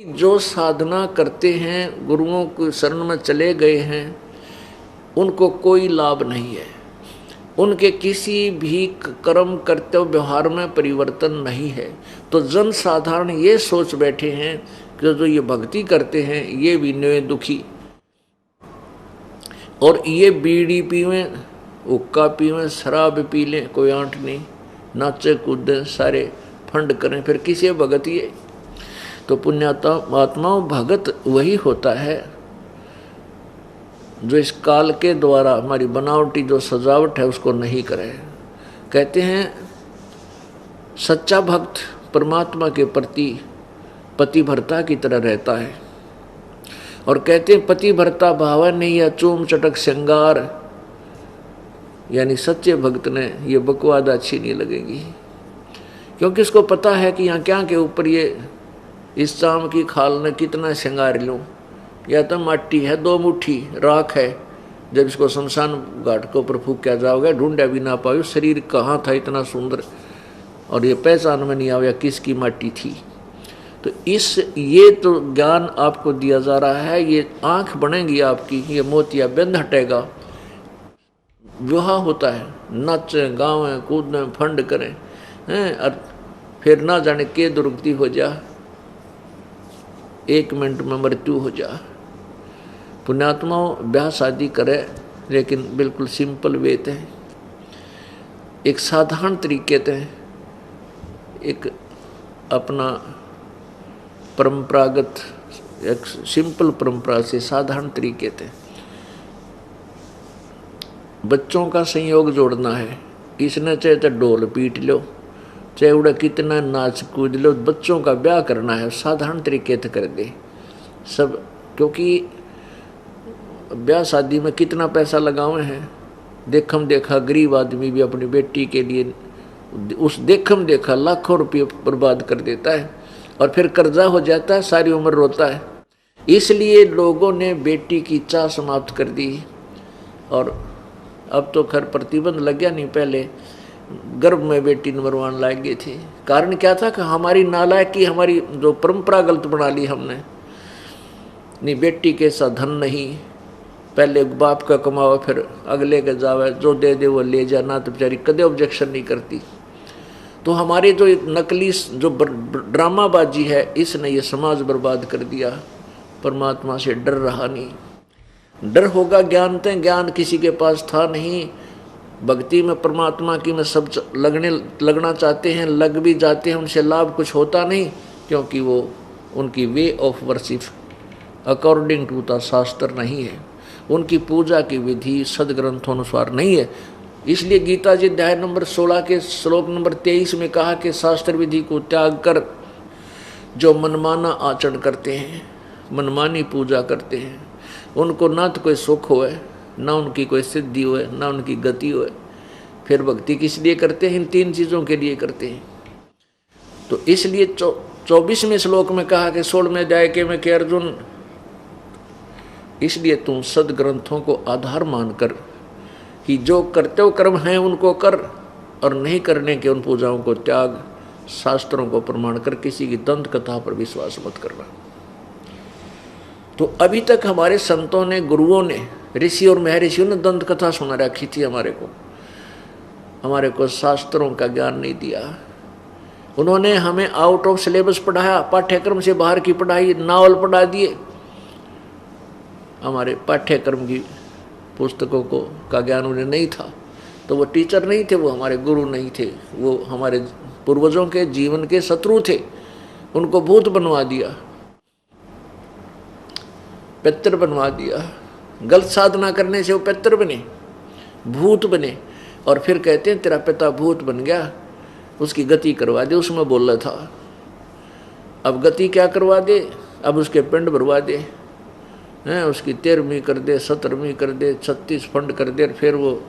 जो साधना करते हैं, गुरुओं के शरण में चले गए हैं, उनको कोई लाभ नहीं है। उनके किसी भी कर्म कर्तव्य व्यवहार में परिवर्तन नहीं है। तो जन साधारण ये सोच बैठे हैं कि जो ये भक्ति करते हैं ये भी नए दुखी, और ये बीड़ी पीवें, हुक्का पीवें, शराब पी लें, कोई आंट नहीं, नाचे कूदें, सारे फंड करें, फिर किसे भगत ये। तो पुण्यात्मा भगत वही होता है जो इस काल के द्वारा हमारी बनावटी जो सजावट है उसको नहीं करे। कहते हैं सच्चा भक्त परमात्मा के प्रति पतिव्रता की तरह रहता है, और कहते हैं पतिव्रता भाव नहीं या चूम चटक श्रृंगार, यानी सच्चे भक्त ने ये बकवाद अच्छी नहीं लगेगी, क्योंकि इसको पता है कि यहाँ क्या के ऊपर ये इस चाम की खाल ने कितना श्रृंगार लूँ, या तो माटी है, 2 मुट्ठी राख है, जब इसको शमशान घाट के ऊपर फूंका जाओगे ढूंढा भी ना पाओ शरीर कहाँ था इतना सुंदर, और ये पहचान में नहीं आया किसकी माटी थी। तो ये तो ज्ञान आपको दिया जा रहा है, ये आंख बनेगी आपकी, ये मोतिया बंद हटेगा, विवाह होता है, नाचें गावें कूदें फंड करें हैं, और फिर ना जाने के दुर्गति हो जा, 1 मिनट में मृत्यु हो जा। पुण्यात्माओं ब्याह शादी करे, लेकिन बिल्कुल सिंपल वे थे, एक साधारण तरीके थे, एक अपना परंपरागत एक सिंपल परंपरा से साधारण तरीके थे। बच्चों का संयोग जोड़ना है, इसने चाहे तो ढोल पीट लो, चाहे उड़ा कितना नाच कूद लो, बच्चों का ब्याह करना है साधारण तरीके से कर दे सब। क्योंकि ब्याह शादी में कितना पैसा लगावे हैं, देखम देखा गरीब आदमी भी अपनी बेटी के लिए उस देखम देखा लाखों रुपये बर्बाद कर देता है, और फिर कर्जा हो जाता है, सारी उम्र रोता है। इसलिए लोगों ने बेटी की चाह समाप्त कर दी, और अब तो खैर प्रतिबंध लग गया, नहीं पहले गर्भ में बेटी मरवाने लाग गए थे। कारण क्या था कि हमारी नालायकी, हमारी जो परंपरा गलत बना ली हमने। नहीं, बेटी के साथ धन नहीं, पहले बाप का कमावा फिर अगले के जावे, जो दे दे वो ले जाना, तो बेचारी कदे ऑब्जेक्शन नहीं करती। तो हमारे जो नकली जो ड्रामाबाजी है, इसने ये समाज बर्बाद कर दिया। परमात्मा से डर रहा नहीं, डर होगा ज्ञान ते, ज्ञान किसी के पास था नहीं। भक्ति में परमात्मा की में सब लगना चाहते हैं, लग भी जाते हैं, उनसे लाभ कुछ होता नहीं, क्योंकि वो उनकी way of worship according to the shastra नहीं है, उनकी पूजा की विधि सदग्रंथों अनुसार नहीं है। इसलिए गीता जी अध्याय नंबर 16 के श्लोक नंबर 23 में कहा कि शास्त्र विधि को त्याग कर जो मनमाना आचरण करते हैं, मनमानी पूजा करते हैं, उनको ना तो कोई सुख होए, ना उनकी कोई सिद्धि होए, ना उनकी गति होए। फिर भक्ति किस लिए करते हैं? इन 3 चीज़ों के लिए करते हैं। तो इसलिए 24वें श्लोक में कहा कि 16वें अध्याय के में कि अर्जुन, इसलिए तुम सदग्रंथों को आधार मानकर कि जो कर्तव्य कर्म हैं उनको कर, और नहीं करने के उन पूजाओं को त्याग। शास्त्रों को प्रमाण कर किसी की दंत कथा पर विश्वास मत करना। तो अभी तक हमारे संतों ने, गुरुओं ने, ऋषि और महर्षियों ने दंत कथा सुना रखी थी हमारे को शास्त्रों का ज्ञान नहीं दिया। उन्होंने हमें आउट ऑफ सिलेबस पढ़ाया, पाठ्यक्रम से बाहर की पढ़ाई, नावल पढ़ा दिए। हमारे पाठ्यक्रम की पुस्तकों को का ज्ञान उन्हें नहीं था, तो वो टीचर नहीं थे, वो हमारे गुरु नहीं थे, वो हमारे पूर्वजों के जीवन के शत्रु थे। उनको भूत बनवा दिया, पितर बनवा दिया। गलत साधना करने से वो पितर बने, भूत बने, और फिर कहते हैं तेरा पिता भूत बन गया, उसकी गति करवा दे। उसमें बोला था, अब गति क्या करवा दे? अब उसके पिंड भरवा दे हैं, उसकी 13वीं कर दे, 17वीं कर दे, 36 फंड कर दे, और फिर वो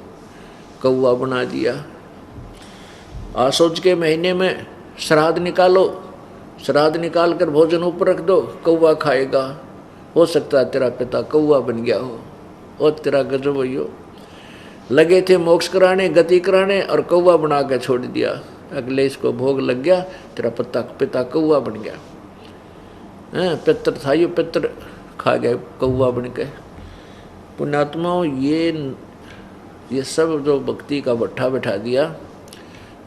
कौवा बना दिया। आसोज के महीने में श्राद्ध निकालो, श्राद्ध निकाल कर भोजन ऊपर रख दो, कौवा खाएगा। हो सकता है तेरा पिता कौवा बन गया हो, और तेरा गजब हो। लगे थे मोक्ष कराने, गति कराने, और कौवा बना के छोड़ दिया। अगले इसको भोग लग गया, तेरा पिता कौवा बन गया। पितर था, ये पितर खा गए कौवा बन के। पुण्यात्माओं, ये सब जो भक्ति का भट्ठा बैठा दिया,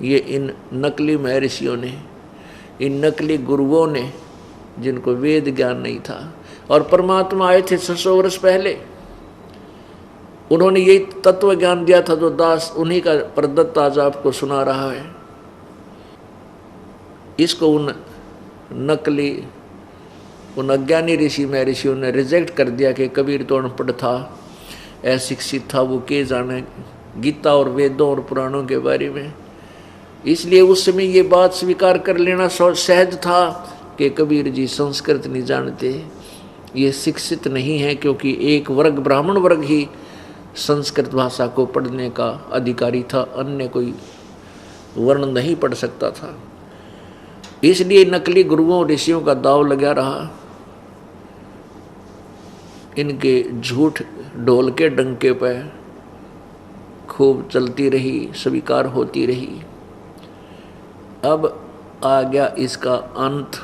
ये इन नकली महर्षियों ने, इन नकली गुरुओं ने, जिनको वेद ज्ञान नहीं था। और परमात्मा आए थे 600 वर्ष पहले, उन्होंने यही तत्व ज्ञान दिया था जो दास उन्हीं का प्रदत्त आज आपको सुना रहा है। इसको उन नकली, उन अज्ञानी ऋषि महर्षियों ने रिजेक्ट कर दिया कि कबीर तो अनपढ़ था, अशिक्षित था, वो के जाने गीता और वेदों और पुराणों के बारे में। इसलिए उस समय ये बात स्वीकार कर लेना सहज था कि कबीर जी संस्कृत नहीं जानते, ये शिक्षित नहीं है, क्योंकि एक वर्ग, ब्राह्मण वर्ग ही संस्कृत भाषा को पढ़ने का अधिकारी था, अन्य कोई वर्ण नहीं पढ़ सकता था। इसलिए नकली गुरुओं ऋषियों का दाव लगा रहा, इनके झूठ ढोल के डंके पे खूब चलती रही, स्वीकार होती रही। अब आ गया इसका अंत।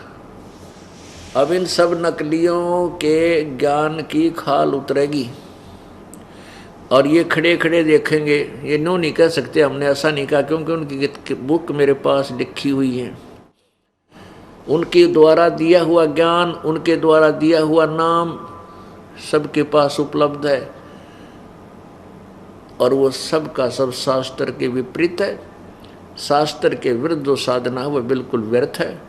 अब इन सब नकलियों के ज्ञान की खाल उतरेगी और ये खड़े खड़े देखेंगे। ये नो नहीं कह सकते, हमने ऐसा नहीं कहा, क्योंकि उनकी बुक मेरे पास लिखी हुई है। उनके द्वारा दिया हुआ ज्ञान, उनके द्वारा दिया हुआ नाम सबके पास उपलब्ध है, और वो सब का सब शास्त्र के विपरीत है। शास्त्र के विरुद्ध जो साधना है वह बिल्कुल व्यर्थ है,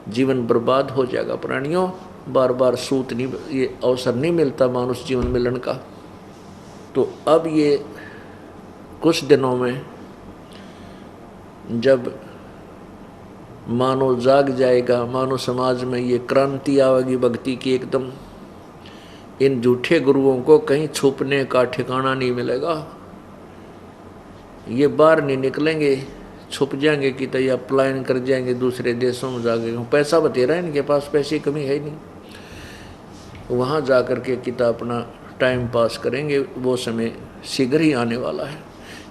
जीवन बर्बाद हो जाएगा। प्राणियों, बार बार सूत नहीं, ये अवसर नहीं मिलता मानुष जीवन मिलन का। तो अब ये कुछ दिनों में जब मानव जाग जाएगा, मानव समाज में ये क्रांति आवेगी भक्ति की एकदम, इन झूठे गुरुओं को कहीं छुपने का ठिकाना नहीं मिलेगा। ये बाहर नहीं निकलेंगे, छुप जाएंगे कि तो या पलायन कर जाएंगे दूसरे देशों में जाके। पैसा बतेरा है इनके पास, पैसे की कमी है ही नहीं, वहाँ जा कर के किता अपना टाइम पास करेंगे। वो समय शीघ्र ही आने वाला है।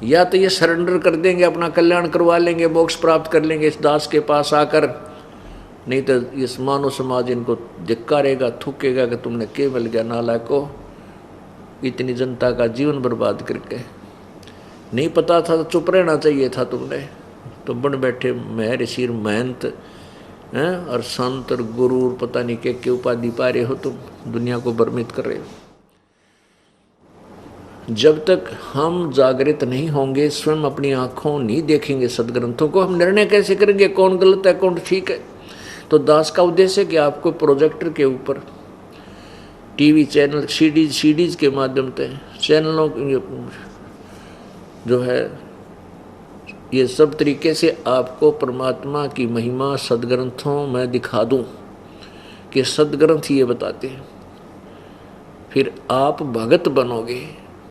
या तो ये सरेंडर कर देंगे, अपना कल्याण करवा लेंगे, मोक्ष प्राप्त कर लेंगे इस दास के पास आकर, नहीं तो इस मानव समाज इनको धिक्कारेगा, थूकेगा कि तुमने क्या मिल गया नालायको, इतनी जनता का जीवन बर्बाद करके। नहीं पता था तो चुप रहना चाहिए था तुमने, तो बन बैठे महर्षि महंत हैं और संत और गुरु, पता नहीं क्या उपाधि पा रहे हो, तुम दुनिया को भ्रमित कर रहे हो। जब तक हम जागृत नहीं होंगे, स्वयं अपनी आंखों नहीं देखेंगे सदग्रंथों को, हम निर्णय कैसे करेंगे कौन गलत है कौन ठीक है। तो दास का उद्देश्य है कि आपको प्रोजेक्टर के ऊपर, टीवी चैनल, सीडीज के माध्यम से, चैनलों जो है, ये सब तरीके से आपको परमात्मा की महिमा सदग्रंथों में दिखा दूं कि सदग्रंथ ये बताते हैं। फिर आप भगत बनोगे।